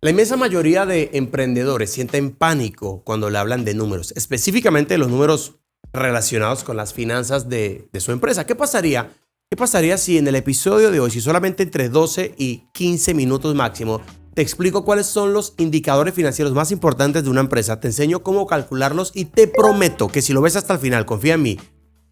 La inmensa mayoría de emprendedores sienten pánico cuando le hablan de números, específicamente los números relacionados con las finanzas de su empresa. ¿Qué pasaría? ¿Qué pasaría si en el episodio de hoy, si solamente entre 12 y 15 minutos máximo, te explico cuáles son los indicadores financieros más importantes de una empresa, te enseño cómo calcularlos y te prometo que si lo ves hasta el final, confía en mí,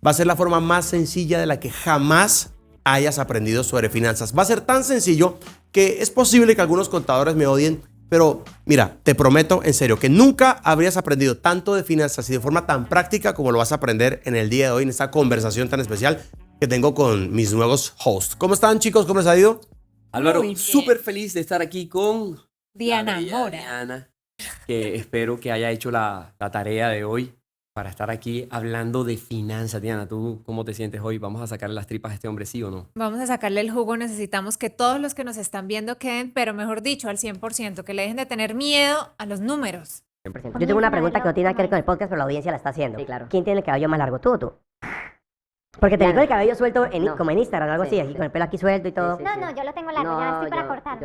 va a ser la forma más sencilla de la que jamás hayas aprendido sobre finanzas. Va a ser tan sencillo que es posible que algunos contadores me odien, pero mira, te prometo en serio que nunca habrías aprendido tanto de finanzas y de forma tan práctica como lo vas a aprender en el día de hoy, en esta conversación tan especial que tengo con mis nuevos hosts. ¿Cómo están, chicos? ¿Cómo les ha ido? Álvaro, súper feliz de estar aquí con Diana Mora. Diana, que espero que haya hecho la tarea de hoy para estar aquí hablando de finanzas. Diana, ¿tú cómo te sientes hoy? ¿Vamos a sacarle las tripas a este hombre, sí o no? Vamos a sacarle el jugo. Necesitamos que todos los que nos están viendo queden, pero mejor dicho, al 100%, que le dejen de tener miedo a los números. 100%. Yo tengo una pregunta que no tiene nada que ver con el podcast, pero la audiencia la está haciendo. Sí, claro. ¿Quién tiene el cabello más largo, tú o tú? Porque te vi Diana. con el cabello suelto No. como en Instagram o algo Sí, así, aquí sí. con el pelo aquí suelto y todo. Sí, No, yo lo tengo largo, ya estoy para cortar.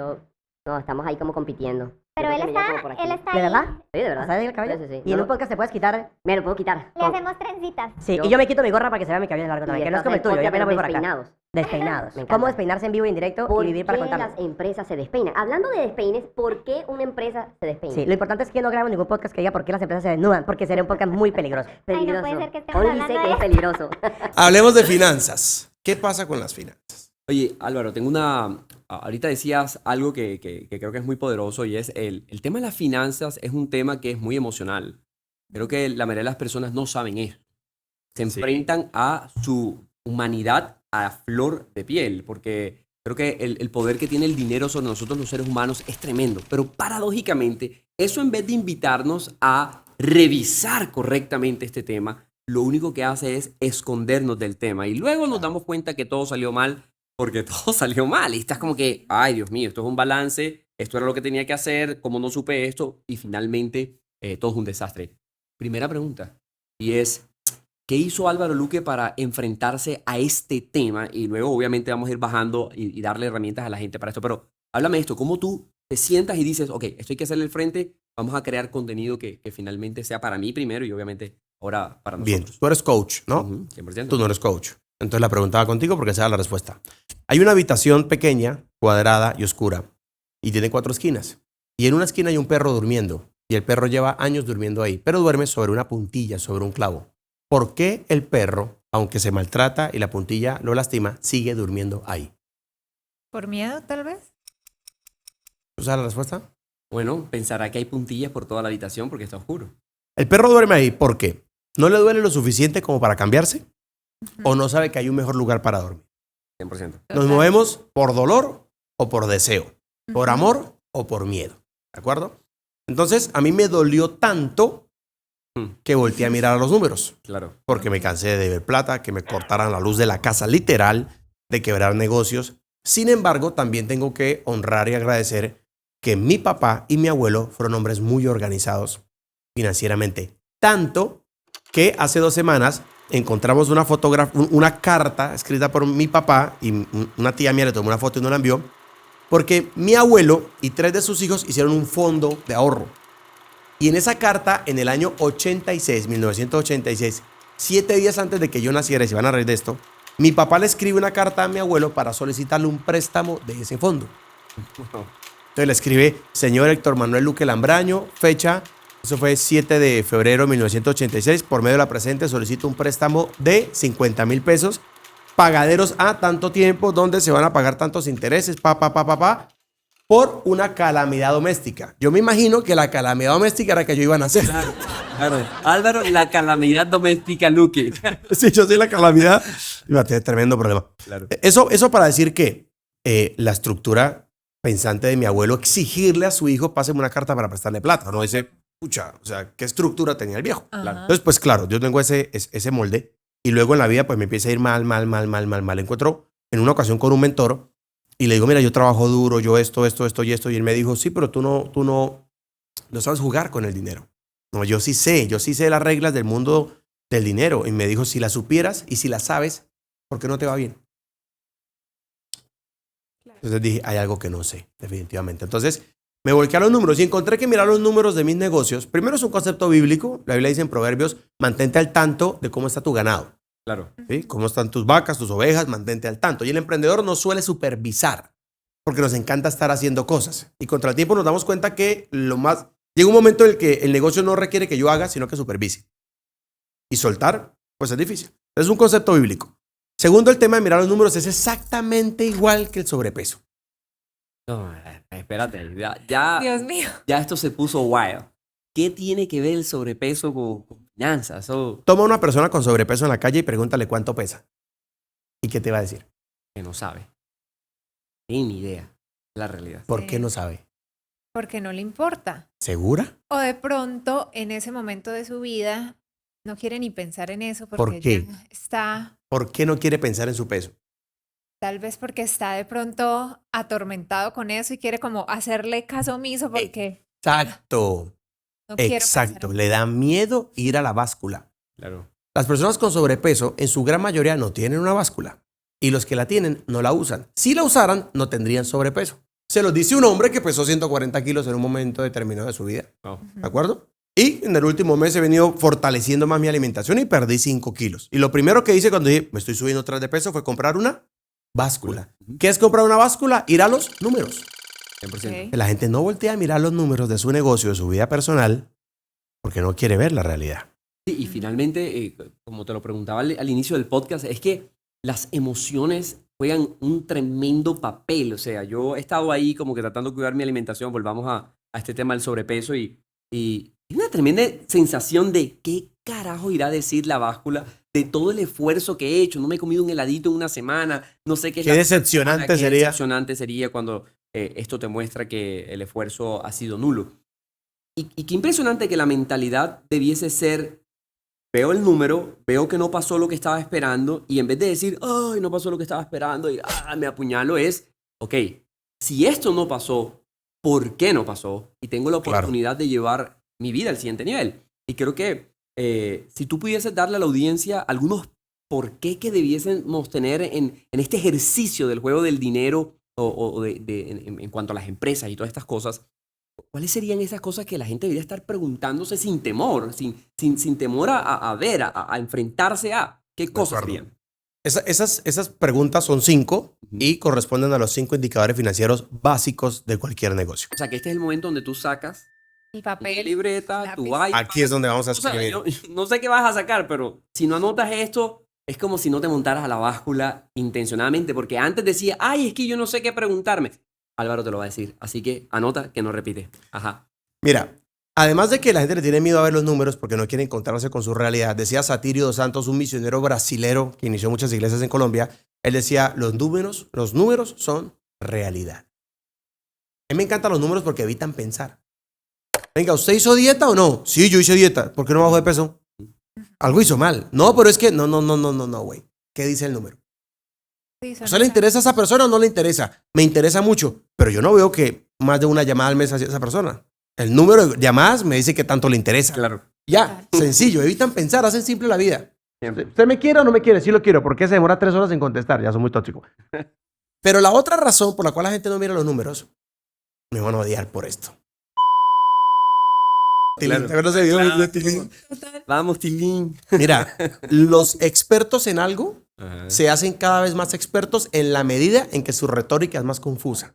No, estamos ahí como compitiendo. Pero Yo él creo que me está, llevo como por aquí. él está ¿De ahí. verdad? Sí, de verdad. ¿Sabes el cabello? Sí, sí, sí. Y en No, un podcast te puedes quitar. me lo puedo quitar. Le hacemos trencitas. Sí, Yo- y yo me quito mi gorra para que se vea mi cabello largo Y también, que no es estás como el en tuyo, yo podcast, apenas voy por acá. despeinados. Despeinados. Me encanta. ¿Cómo despeinarse en vivo y en directo ¿Por y vivir para qué contarlo? las empresas se despeinan? Hablando de despeines, ¿por qué una empresa se despeina? Sí, lo importante es que no grabemos ningún podcast que diga por qué las empresas se desnudan, porque sería un podcast muy peligroso. Peligroso. puede ser que estemos Only hablando sé de que es eso. peligroso. Hablemos de finanzas. ¿Qué pasa con las finanzas? Oye, Álvaro, ahorita decías algo que creo que es muy poderoso y es el tema de las finanzas es un tema que es muy emocional. Creo que la mayoría de las personas no saben eso. Se enfrentan a su humanidad a flor de piel, porque creo que el poder que tiene el dinero sobre nosotros los seres humanos es tremendo. Pero paradójicamente, eso en vez de invitarnos a revisar correctamente este tema, lo único que hace es escondernos del tema. Y luego nos damos cuenta que todo salió mal, porque todo salió mal. Y estás como que, ay, Dios mío, esto es un balance, esto era lo que tenía que hacer, cómo no supe esto, y finalmente todo es un desastre. Primera pregunta, y es, ¿qué hizo Álvaro Luque para enfrentarse a este tema? Y luego obviamente vamos a ir bajando y darle herramientas a la gente para esto. Pero háblame de esto, ¿cómo tú te sientas y dices, ok, esto hay que hacerle el frente, vamos a crear contenido que finalmente sea para mí primero y obviamente ahora para Bien, nosotros? tú eres coach, ¿no? Ujú, 100%. Tú no eres coach. Entonces la preguntaba contigo porque esa es la respuesta. Hay una habitación pequeña, cuadrada y oscura, y tiene 4 esquinas. Y en una esquina hay un perro durmiendo, y el perro lleva años durmiendo ahí, pero duerme sobre una puntilla, sobre un clavo. ¿Por qué el perro, aunque se maltrata y la puntilla lo lastima, sigue durmiendo ahí? ¿Por miedo, tal vez? ¿Tú sabes la respuesta? Bueno, pensará que hay puntillas por toda la habitación porque está oscuro. El perro duerme ahí, ¿por qué? ¿No le duele lo suficiente como para cambiarse? ¿O no sabe que hay un mejor lugar para dormir? 100%. Nos movemos por dolor o por deseo, por amor o por miedo, ¿de acuerdo? Entonces, a mí me dolió tanto que volteé a mirar a los números, Claro. porque me cansé de ver plata, que me cortaran la luz de la casa literal, de quebrar negocios. Sin embargo, también tengo que honrar y agradecer que mi papá y mi abuelo fueron hombres muy organizados financieramente. Tanto que hace 2 semanas encontramos una carta escrita por mi papá y una tía mía le tomó una foto y nos la envió, porque mi abuelo y 3 de sus hijos hicieron un fondo de ahorro. Y en esa carta, en el año 1986, 7 días antes de que yo naciera, y se van a reír de esto, mi papá le escribe una carta a mi abuelo para solicitarle un préstamo de ese fondo. Entonces le escribe, señor Héctor Manuel Luque Lambraño, fecha, eso fue 7 de febrero de 1986, por medio de la presente solicito un préstamo de 50,000 pesos, pagaderos a tanto tiempo, donde se van a pagar tantos intereses, por una calamidad doméstica. Yo me imagino que la calamidad doméstica era que yo iba a nacer. Claro. Álvaro, la calamidad doméstica Luque. Si yo soy la calamidad, iba a tener tremendo problema. Claro. Eso para decir que la estructura pensante de mi abuelo, exigirle a su hijo, páseme una carta para prestarle plata. No dice, pucha, o sea, ¿qué estructura tenía el viejo? Ajá. Entonces, pues claro, yo tengo ese molde y luego en la vida pues me empieza a ir mal. Encuentro en una ocasión con un mentor y le digo, mira, yo trabajo duro, yo esto y esto. Y él me dijo, sí, pero tú no sabes jugar con el dinero. No, yo sí sé las reglas del mundo del dinero. Y me dijo, si las supieras y si las sabes, ¿por qué no te va bien? Entonces dije, hay algo que no sé, definitivamente. Entonces Me volqué a los números y encontré que mirar los números de mis negocios, primero es un concepto bíblico. La Biblia dice en Proverbios, mantente al tanto de cómo está tu ganado. Claro. ¿Sí? Cómo están tus vacas, tus ovejas, mantente al tanto. Y el emprendedor no suele supervisar porque nos encanta estar haciendo cosas. Y contra el tiempo nos damos cuenta que llega un momento en el que el negocio no requiere que yo haga, sino que supervise. Y soltar, pues es difícil. Es un concepto bíblico. Segundo, el tema de mirar los números es exactamente igual que el sobrepeso. No, espérate. Ya, Dios mío. ya esto se puso wild. ¿Qué tiene que ver el sobrepeso con finanzas? Eso Toma a una persona con sobrepeso en la calle y pregúntale cuánto pesa. ¿Y qué te va a decir? que no sabe. Ni idea. La realidad. ¿Por Sí. qué no sabe? Porque no le importa. ¿Segura? O de pronto, en ese momento de su vida, no quiere ni pensar en eso porque ¿Por qué? ya está, ¿Por qué no quiere pensar en su peso? tal vez porque está de pronto atormentado con eso y quiere como hacerle caso omiso porque Exacto. no quiere Exacto. pensar. Le da miedo ir a la báscula. Claro. Las personas con sobrepeso, en su gran mayoría, no tienen una báscula. Y los que la tienen, no la usan. Si la usaran, no tendrían sobrepeso. Se los dice un hombre que pesó 140 kilos en un momento determinado de su vida. Wow. ¿De acuerdo? Y en el último mes he venido fortaleciendo más mi alimentación y perdí 5 kilos. Y lo primero que hice cuando dije, me estoy subiendo otra vez de peso, fue comprar una báscula. ¿Qué es comprar una báscula? Ir a los números. 100%. Ok. La gente no voltea a mirar los números de su negocio, de su vida personal, porque no quiere ver la realidad. Sí, y finalmente, como te lo preguntaba al inicio del podcast, es que las emociones juegan un tremendo papel. O sea, yo he estado ahí como que tratando de cuidar mi alimentación, volvamos a este tema del sobrepeso y es una tremenda sensación de qué carajo irá a decir la báscula de todo el esfuerzo que he hecho. No me he comido un heladito en una semana, no sé qué es Qué la decepcionante qué sería. decepcionante sería cuando esto te muestra que el esfuerzo ha sido nulo. Y qué impresionante que la mentalidad debiese ser, veo el número, veo que no pasó lo que estaba esperando y en vez de decir, ay, no pasó lo que estaba esperando y me apuñalo, es, ok, si esto no pasó, ¿por qué no pasó? Y tengo la Claro. oportunidad de llevar mi vida al siguiente nivel. Y creo que si tú pudieses darle a la audiencia algunos por qué que debiésemos tener en este ejercicio del juego del dinero en cuanto a las empresas y todas estas cosas, ¿cuáles serían esas cosas que la gente debería estar preguntándose sin temor, sin temor a ver, a enfrentarse a? ¿Qué cosas acuerdo. serían? Esas preguntas son 5 Ujú. y corresponden a los 5 indicadores financieros básicos de cualquier negocio. O sea, que este es el momento donde tú sacas El tu papel. libreta, tu lápiz. iPad. Aquí es donde vamos a O sea, escribir. yo no sé qué vas a sacar, pero si no anotas esto, es como si no te montaras a la báscula intencionadamente, porque antes decía, ay, es que yo no sé qué preguntarme. Álvaro te lo va a decir, así que anota que no repite. Ajá. Mira, además de que la gente le tiene miedo a ver los números porque no quiere encontrarse con su realidad, decía Satirio dos Santos, un misionero brasilero que inició muchas iglesias en Colombia, él decía, los números son realidad. A mí me encantan los números porque evitan pensar. Venga, ¿usted hizo dieta o no? Sí, yo hice dieta. ¿Por qué no bajó de peso? Algo hizo mal. No, pero es que no, güey. ¿Qué dice el número? Sí, son ¿A usted le esas. interesa a esa persona o no le interesa? Me interesa mucho, pero yo no veo que más de una llamada al mes hacia esa persona. El número de llamadas me dice que tanto le interesa. Claro. Ya, sencillo, evitan pensar, hacen simple la vida. Siempre. ¿Usted me quiere o no me quiere? Sí lo quiero. ¿Por qué se demora 3 horas en contestar? Ya soy muy tóxico. Pero la otra razón por la cual la gente no mira los números, me van a odiar por esto. Claro. ¿Te acuerdas de ese video Claro. de Tilín? Vamos, Tilín. Mira, los expertos en algo Ajá. se hacen cada vez más expertos en la medida en que su retórica es más confusa.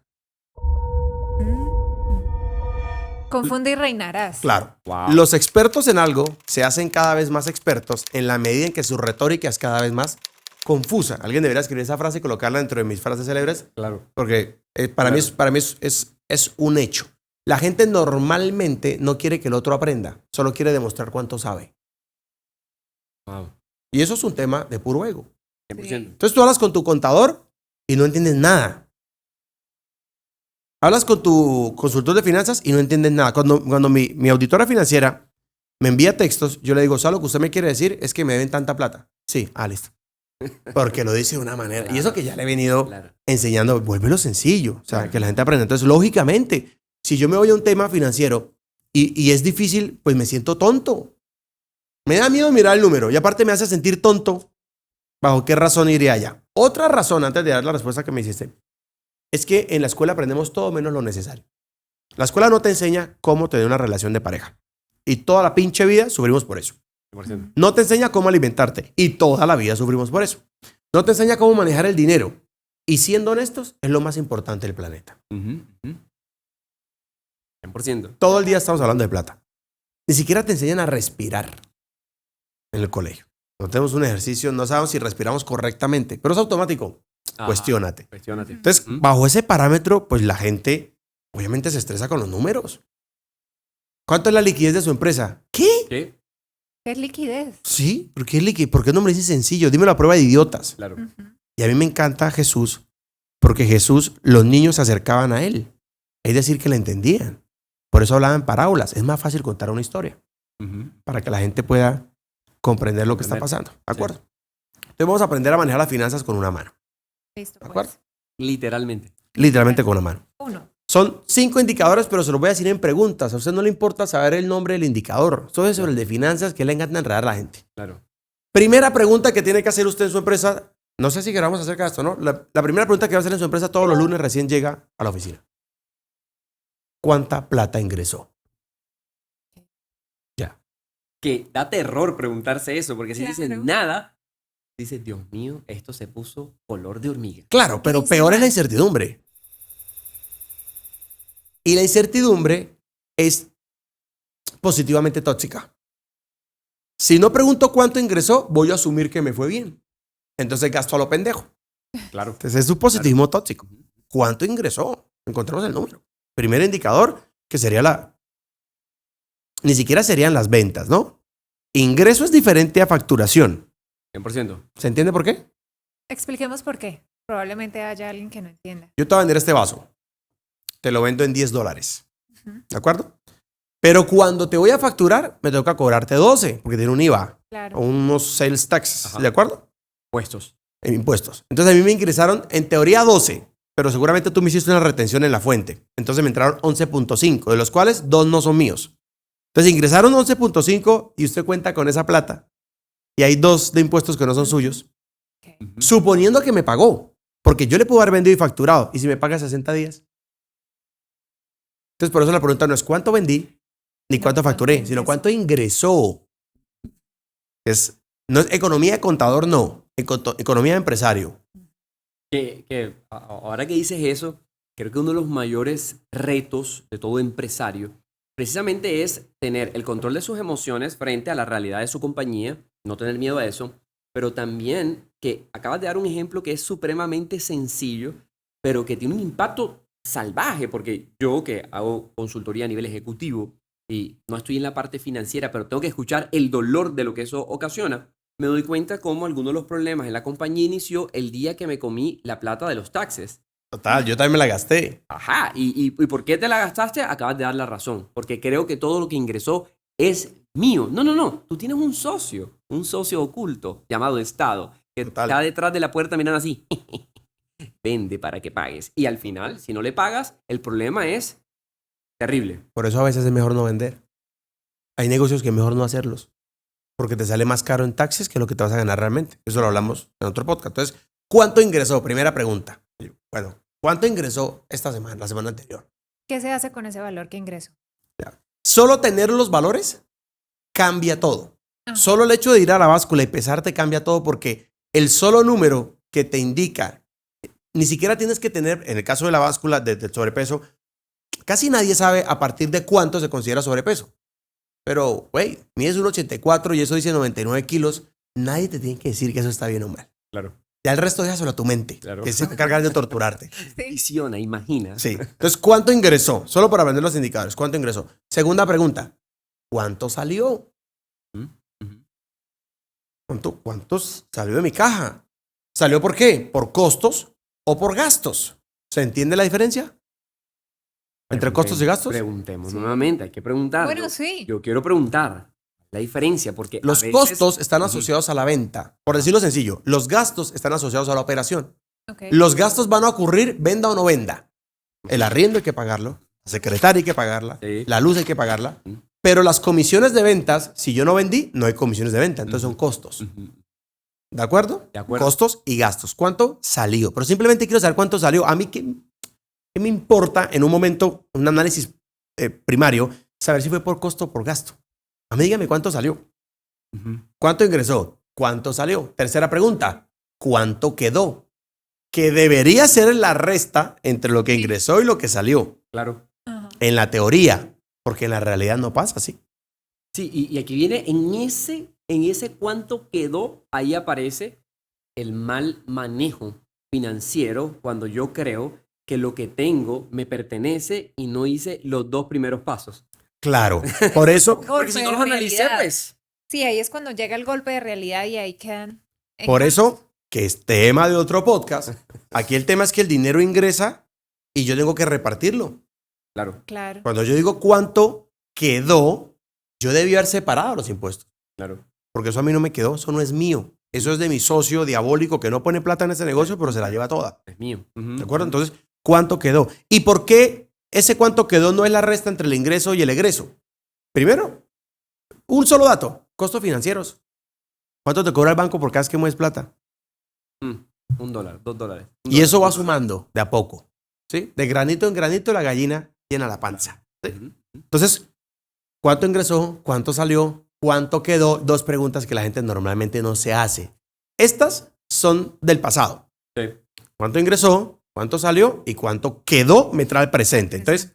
Confunde y reinarás. Claro. Wow. Los expertos en algo se hacen cada vez más expertos en la medida en que su retórica es cada vez más confusa. Alguien debería escribir esa frase y colocarla dentro de mis frases célebres, Claro. porque para mí, es un hecho. La gente normalmente no quiere que el otro aprenda, solo quiere demostrar cuánto sabe. Wow. Y eso es un tema de puro ego. 100%. Entonces tú hablas con tu contador y no entiendes nada. Hablas con tu consultor de finanzas y no entiendes nada. Cuando mi auditora financiera me envía textos, yo le digo, ¿sabes lo que usted me quiere decir? Es que me deben tanta plata. Sí, listo. Porque lo dice de una manera. Y eso que ya le he venido Claro. enseñando, vuélvelo sencillo. O sea, que la gente aprenda. Entonces, lógicamente, si yo me voy a un tema financiero y es difícil, pues me siento tonto. Me da miedo mirar el número y aparte me hace sentir tonto. ¿Bajo qué razón iría allá? Otra razón, antes de dar la respuesta que me hiciste, es que en la escuela aprendemos todo menos lo necesario. La escuela no te enseña cómo tener una relación de pareja. Y toda la pinche vida sufrimos por eso. 100%. No te enseña cómo alimentarte. Y toda la vida sufrimos por eso. No te enseña cómo manejar el dinero. Y siendo honestos, es lo más importante del planeta. Ujú, ujú. 100%. Todo el día estamos hablando de plata. Ni siquiera te enseñan a respirar en el colegio. No tenemos un ejercicio, no sabemos si respiramos correctamente, pero es automático. Ajá. Cuestiónate. Cuestiónate. Entonces, Ujú. bajo ese parámetro, pues la gente obviamente se estresa con los números. ¿Cuánto es la liquidez de su empresa? ¿Qué? ¿Qué? ¿Qué es liquidez? Sí, ¿por qué liquidez? ¿Por qué no me dices sencillo? Dímelo a prueba de idiotas. Claro. Ujú. Y a mí me encanta Jesús, porque Jesús, los niños se acercaban a él. Es decir, que le entendían. Por eso hablaba en parábolas. Es más fácil contar una historia, Ujú. para que la gente pueda comprender lo que está pasando. ¿De acuerdo? Entonces vamos a aprender a manejar las finanzas con una mano. Listo, ¿De pues. acuerdo? Literalmente. Literalmente con una mano. 1. Son 5 indicadores, pero se los voy a decir en preguntas. A usted no le importa saber el nombre del indicador. Esto es sobre el de finanzas, que le encanta enredar a la gente. Claro. Primera pregunta que tiene que hacer usted en su empresa. No sé si queramos acerca de esto, ¿no? La primera pregunta que va a hacer en su empresa todos los lunes recién llega a la oficina. ¿Cuánta plata ingresó? Ya. Que da terror preguntarse eso, porque si Claro. dicen nada, dices, Dios mío, esto se puso color de hormiga. Claro, pero peor es la incertidumbre. Y la incertidumbre es positivamente tóxica. Si no pregunto cuánto ingresó, voy a asumir que me fue bien. Entonces gasto a lo pendejo. Claro. Entonces es un positivismo tóxico. ¿Cuánto ingresó? Encontramos el número. Primer indicador, que sería ni siquiera serían las ventas, ¿no? Ingreso es diferente a facturación. 100%. ¿Se entiende por qué? Expliquemos por qué. Probablemente haya alguien que no entienda. Yo te voy a vender este vaso. Te lo vendo en $10. Ujú. ¿De acuerdo? Pero cuando te voy a facturar, me toca cobrarte 12, porque tiene un IVA Claro. o unos sales taxes. Ajá. ¿De acuerdo? Puestos. En impuestos. Entonces a mí me ingresaron en teoría 12, pero seguramente tú me hiciste una retención en la fuente. Entonces me entraron 11.5, de los cuales 2 no son míos. Entonces ingresaron 11.5 y usted cuenta con esa plata. Y hay 2 de impuestos que no son suyos. Ok. Ujú. Suponiendo que me pagó, porque yo le puedo haber vendido y facturado. ¿Y si me paga 60 días? Entonces por eso la pregunta no es cuánto vendí, ni No, cuánto cuánto facturé, ingresó. sino cuánto ingresó. No es economía de contador, no. Economía de empresario. Ahora que dices eso, creo que uno de los mayores retos de todo empresario precisamente es tener el control de sus emociones frente a la realidad de su compañía, no tener miedo a eso, pero también que acabas de dar un ejemplo que es supremamente sencillo, pero que tiene un impacto salvaje, porque yo que hago consultoría a nivel ejecutivo y no estoy en la parte financiera, pero tengo que escuchar el dolor de lo que eso ocasiona, me doy cuenta cómo algunos de los problemas en la compañía inició el día que me comí la plata de los taxes. Total, yo también me la gasté. Ajá, ¿y por qué te la gastaste? Acabas de dar la razón, porque creo que todo lo que ingresó es mío. No, tú tienes un socio oculto llamado Estado, que Total. está detrás de la puerta mirando así. Vende para que pagues. Y al final, si no le pagas, el problema es terrible. Por eso a veces es mejor no vender. Hay negocios que es mejor no hacerlos. Porque te sale más caro en taxes que lo que te vas a ganar realmente. Eso lo hablamos en otro podcast. Entonces, ¿cuánto ingresó? Primera pregunta. Bueno, ¿cuánto ingresó esta semana, la semana anterior? ¿Qué se hace con ese valor que ingreso? Solo tener los valores cambia todo. Ah. Solo el hecho de ir a la báscula y pesarte cambia todo porque el solo número que te indica, ni siquiera tienes que tener, en el caso de la báscula del sobrepeso, casi nadie sabe a partir de cuánto se considera sobrepeso. Pero, güey, mides 1,84 y eso dice 99 kilos, nadie te tiene que decir que eso está bien o mal. Claro. Ya el resto déjaselo a tu mente, Claro. que se va a encargar de torturarte. Visiona, imagina. Sí. Entonces, ¿cuánto ingresó? Solo para vender los indicadores, ¿cuánto ingresó? Segunda pregunta, ¿cuánto salió? ¿Cuánto salió de mi caja? ¿Salió por qué? ¿Por costos o por gastos? ¿Se entiende la diferencia? ¿Entre costos y gastos? Preguntemos nuevamente, hay que preguntar. Bueno, sí. Yo quiero preguntar la diferencia, porque a Los veces- costos están Ujú. asociados a la venta. Por decirlo sencillo, los gastos están asociados a la operación. Ok. Los gastos van a ocurrir, venda o no venda. El arriendo hay que pagarlo, la secretaria hay que pagarla, Sí. la luz hay que pagarla. Ujú. Pero las comisiones de ventas, si yo no vendí, no hay comisiones de venta, entonces son costos. Ujú. ¿De acuerdo? De acuerdo. Costos y gastos. ¿Cuánto salió? Pero simplemente quiero saber cuánto salió. A mí, ¿qué me importa en un momento un análisis primario, saber si fue por costo o por gasto. A mí dígame cuánto salió. ¿Cuánto ingresó? ¿Cuánto salió? Tercera pregunta, ¿cuánto quedó? Que debería ser la resta entre lo que ingresó y lo que salió. Claro. Ajá. En la teoría, porque en la realidad no pasa así. Sí, y aquí viene, en ese cuánto quedó, ahí aparece el mal manejo financiero cuando yo creo que lo que tengo me pertenece y no hice los 2 primeros pasos. Claro, por eso, Porque si no Golpe los de analicé, realidad. pues. Sí, ahí es cuando llega el golpe de realidad y ahí quedan. en por caos. eso, que es tema de otro podcast, aquí el tema es que el dinero ingresa y yo tengo que repartirlo. Claro, Claro. Cuando yo digo cuánto quedó, yo debí haber separado los impuestos. claro. Porque eso a mí no me quedó, eso no es mío. Eso es de mi socio diabólico que no pone plata en ese negocio, pero se la lleva toda. Es mío. ¿De acuerdo? Entonces, ¿cuánto quedó? ¿Y por qué ese cuánto quedó no es la resta entre el ingreso y el egreso? Primero, un solo dato, costos financieros. ¿Cuánto te cobra el banco por cada vez que mueves plata? $1, $2. Y eso va sumando de a poco. ¿Sí? De granito en granito la gallina llena la panza. ¿Sí? Entonces, ¿cuánto ingresó? ¿Cuánto salió? ¿Cuánto quedó? 2 preguntas que la gente normalmente no se hace. Estas son del pasado. Sí. ¿Cuánto ingresó? ¿Cuánto salió? ¿Y cuánto quedó? Me trae el presente. Entonces,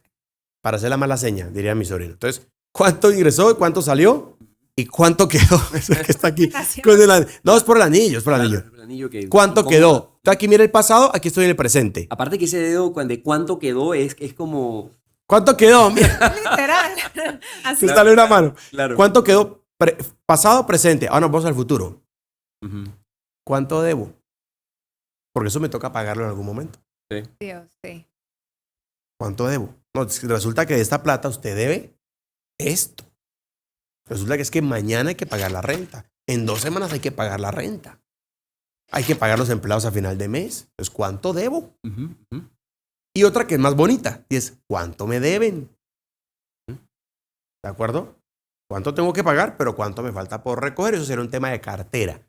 para hacer la mala seña, diría mi sobrino. Entonces, ¿cuánto ingresó? ¿Cuánto salió? ¿Y cuánto quedó? Eso que está aquí. No, es por el anillo, es por el anillo. El anillo que- ¿Cuánto ¿Cómo? quedó? Tú aquí mira el pasado, aquí estoy en el presente. Aparte que ese dedo de cuánto quedó es como... ¿Cuánto quedó? Mira, Literal. Así. se sale una mano. Claro. ¿Cuánto quedó? Pasado, presente. Ahora nos vamos al futuro. ¿Cuánto debo? Porque eso me toca pagarlo en algún momento. Dios, sí. ¿Cuánto debo? No, resulta que de esta plata usted debe esto. Resulta que es que mañana hay que pagar la renta. En 2 semanas hay que pagar la renta. Hay que pagar los empleados a final de mes. Entonces, ¿cuánto debo? Y otra que es más bonita, y es ¿cuánto me deben? ¿De acuerdo? ¿Cuánto tengo que pagar? Pero ¿cuánto me falta por recoger? Eso sería un tema de cartera.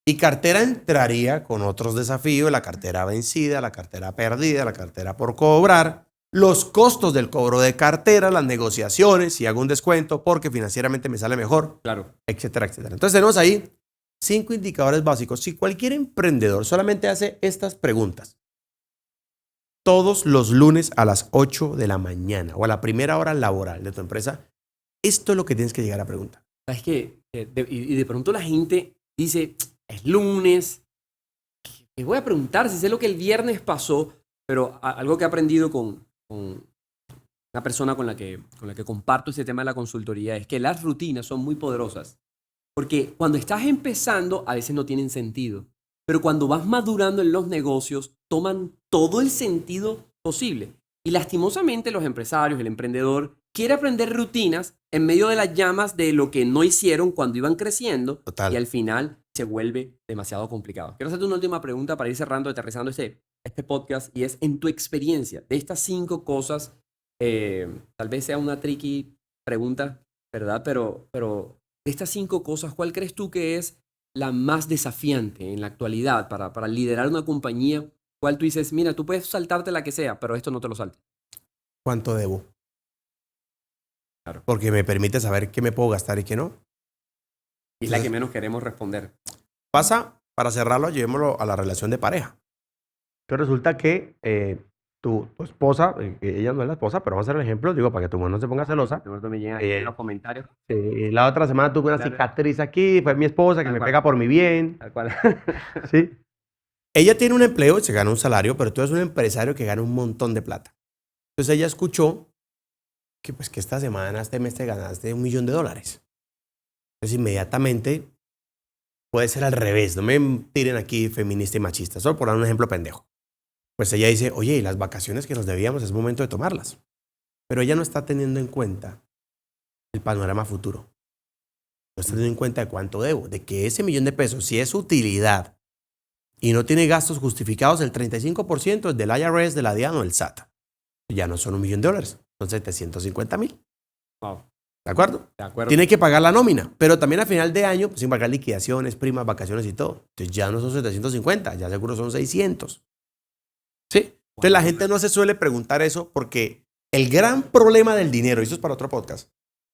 Y cartera entraría con otros desafíos, la cartera vencida, la cartera perdida, la cartera por cobrar, los costos del cobro de cartera, las negociaciones, si hago un descuento porque financieramente me sale mejor, Claro. etcétera, etcétera. Entonces tenemos ahí 5 indicadores básicos. Si cualquier emprendedor solamente hace estas preguntas todos los lunes a las 8 de la mañana o a la primera hora laboral de tu empresa, esto es lo que tienes que llegar a preguntar. ¿Sabes qué? Y de pronto la gente dice, es lunes, ¿qué voy a preguntar si sé lo que el viernes pasó? Pero algo que he aprendido con una persona con la que comparto este tema de la consultoría es que las rutinas son muy poderosas. Porque cuando estás empezando, a veces no tienen sentido. Pero cuando vas madurando en los negocios, toman todo el sentido posible. Y lastimosamente los empresarios, el emprendedor, quiere aprender rutinas en medio de las llamas de lo que no hicieron cuando iban creciendo. Total. Y al final se vuelve demasiado complicado. Quiero hacerte una última pregunta para ir cerrando, aterrizando este podcast. Y es, en tu experiencia, de estas 5 cosas, tal vez sea una tricky pregunta, ¿verdad? Pero de estas 5 cosas, ¿cuál crees tú que es la más desafiante en la actualidad para liderar una compañía? ¿Cuál tú dices, mira, tú puedes saltarte la que sea, pero esto no te lo saltes? ¿Cuánto debo? Claro. Porque me permite saber qué me puedo gastar y qué no. Y es la que menos queremos responder. Pasa, para cerrarlo, llevémoslo a la relación de pareja. Entonces resulta que tu esposa, ella no es la esposa, pero vamos a hacer el ejemplo, digo, para que tu mujer no se ponga celosa. De pronto me llegan Eh, en los comentarios. La otra semana tuve una Claro. cicatriz aquí, fue mi esposa que Tal me cual. pega por mi bien. Tal cual. ¿Sí? Ella tiene un empleo y se gana un salario, pero tú eres un empresario que gana un montón de plata. Entonces ella escuchó que, pues, que esta semana, este mes te ganaste $1 millón. Entonces inmediatamente puede ser al revés. No me tiren aquí feminista y machista, solo por dar un ejemplo pendejo. Pues ella dice, oye, y las vacaciones que nos debíamos es momento de tomarlas. Pero ella no está teniendo en cuenta el panorama futuro. No está teniendo en cuenta de cuánto debo, de que ese $1 millón, si es utilidad y no tiene gastos justificados, el 35% es del IRS, de la DIAN o del SAT. Ya no son $1 millón, son 750,000. Wow. ¿De acuerdo? De acuerdo. Tiene que pagar la nómina, pero también a final de año, pues, sin pagar liquidaciones, primas, vacaciones y todo. Entonces ya no son 750, ya seguro son 600. ¿Sí? Entonces la gente no se suele preguntar eso porque El gran problema del dinero, y eso es para otro podcast,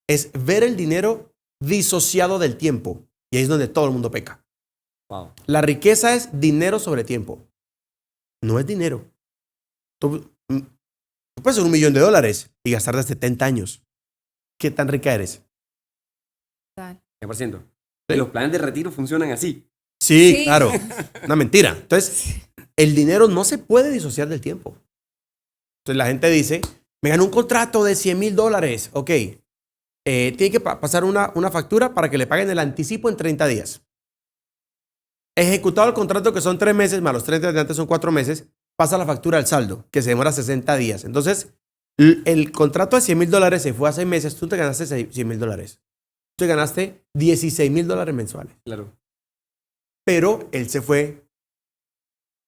es ver el dinero disociado del tiempo. Y ahí es donde todo el mundo peca. Wow. La riqueza es dinero sobre tiempo. No es dinero. Tú puedes ser $1.000.000 y gastar de 70 años. ¿Qué tan rica eres? Total. 100%. Sí. Y los planes de retiro funcionan así. Sí, Sí. claro. Una mentira. Entonces, el dinero no se puede disociar del tiempo. Entonces, la gente dice, me ganó un contrato de $100,000. Ok. Tiene que pasar una factura para que le paguen el anticipo en 30 días. Ejecutado el contrato, que son 3 meses, más los 30 de antes son 4 meses, pasa la factura al saldo, que se demora 60 días. Entonces, el contrato de $100,000 se fue a 6 meses, tú te ganaste $100,000. Tú te ganaste $16,000 mensuales. Claro. Pero él se fue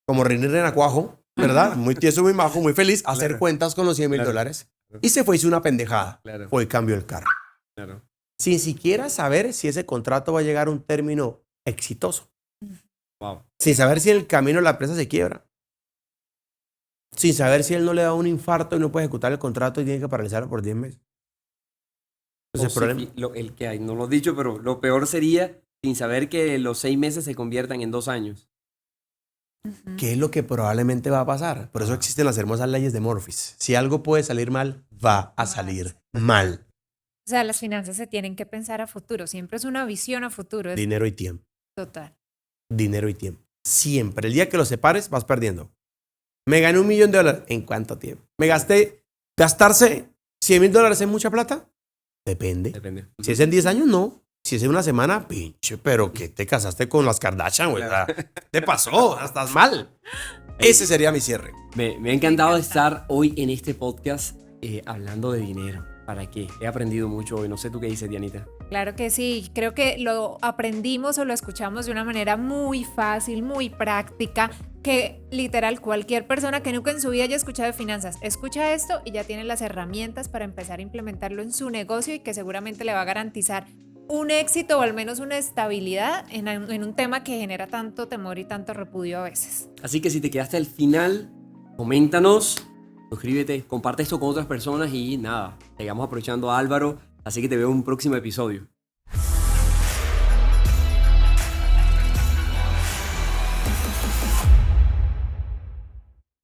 como René Renacuajo, ¿verdad? Muy tieso, muy majo, muy feliz, a hacer Claro. cuentas con los $100,000. Y se fue, hizo una pendejada. Claro. Fue y cambió el carro. Claro. Sin siquiera saber si ese contrato va a llegar a un término exitoso. Wow. Sin saber si en el camino la empresa se quiebra. Sin saber si él no le da un infarto y no puede ejecutar el contrato y tiene que paralizarlo por 10 meses. Entonces, el problema. El que hay, no lo he dicho, pero lo peor sería sin saber que los 6 meses se conviertan en 2 años. ¿Qué es lo que probablemente va a pasar? Por eso existen las hermosas leyes de Murphys. Si algo puede salir mal, va a salir mal. O sea, las finanzas se tienen que pensar a futuro. Siempre es una visión a futuro. Es Dinero y tiempo. total. Dinero y tiempo. Siempre. El día que lo separes, vas perdiendo. Me gané $1,000,000. ¿En cuánto tiempo? ¿Me gasté? ¿Gastarse $100,000 es mucha plata? Depende. Depende. Si es en 10 años, no. Si es en una semana, pinche, pero que te casaste con las Kardashian, güey. Claro. ¿Qué pasó? Estás mal. Ese sería mi cierre. Me ha encantado estar hoy en este podcast hablando de dinero. ¿Para qué? He aprendido mucho hoy. No sé tú qué dices, Dianita. Claro que sí, creo que lo aprendimos o lo escuchamos de una manera muy fácil, muy práctica, que literal cualquier persona que nunca en su vida haya escuchado de finanzas, escucha esto y ya tiene las herramientas para empezar a implementarlo en su negocio y que seguramente le va a garantizar un éxito o al menos una estabilidad en un tema que genera tanto temor y tanto repudio a veces. Así que si te quedaste al final, coméntanos, suscríbete, comparte esto con otras personas y nada, sigamos aprovechando a Álvaro. Así que te veo en un próximo episodio.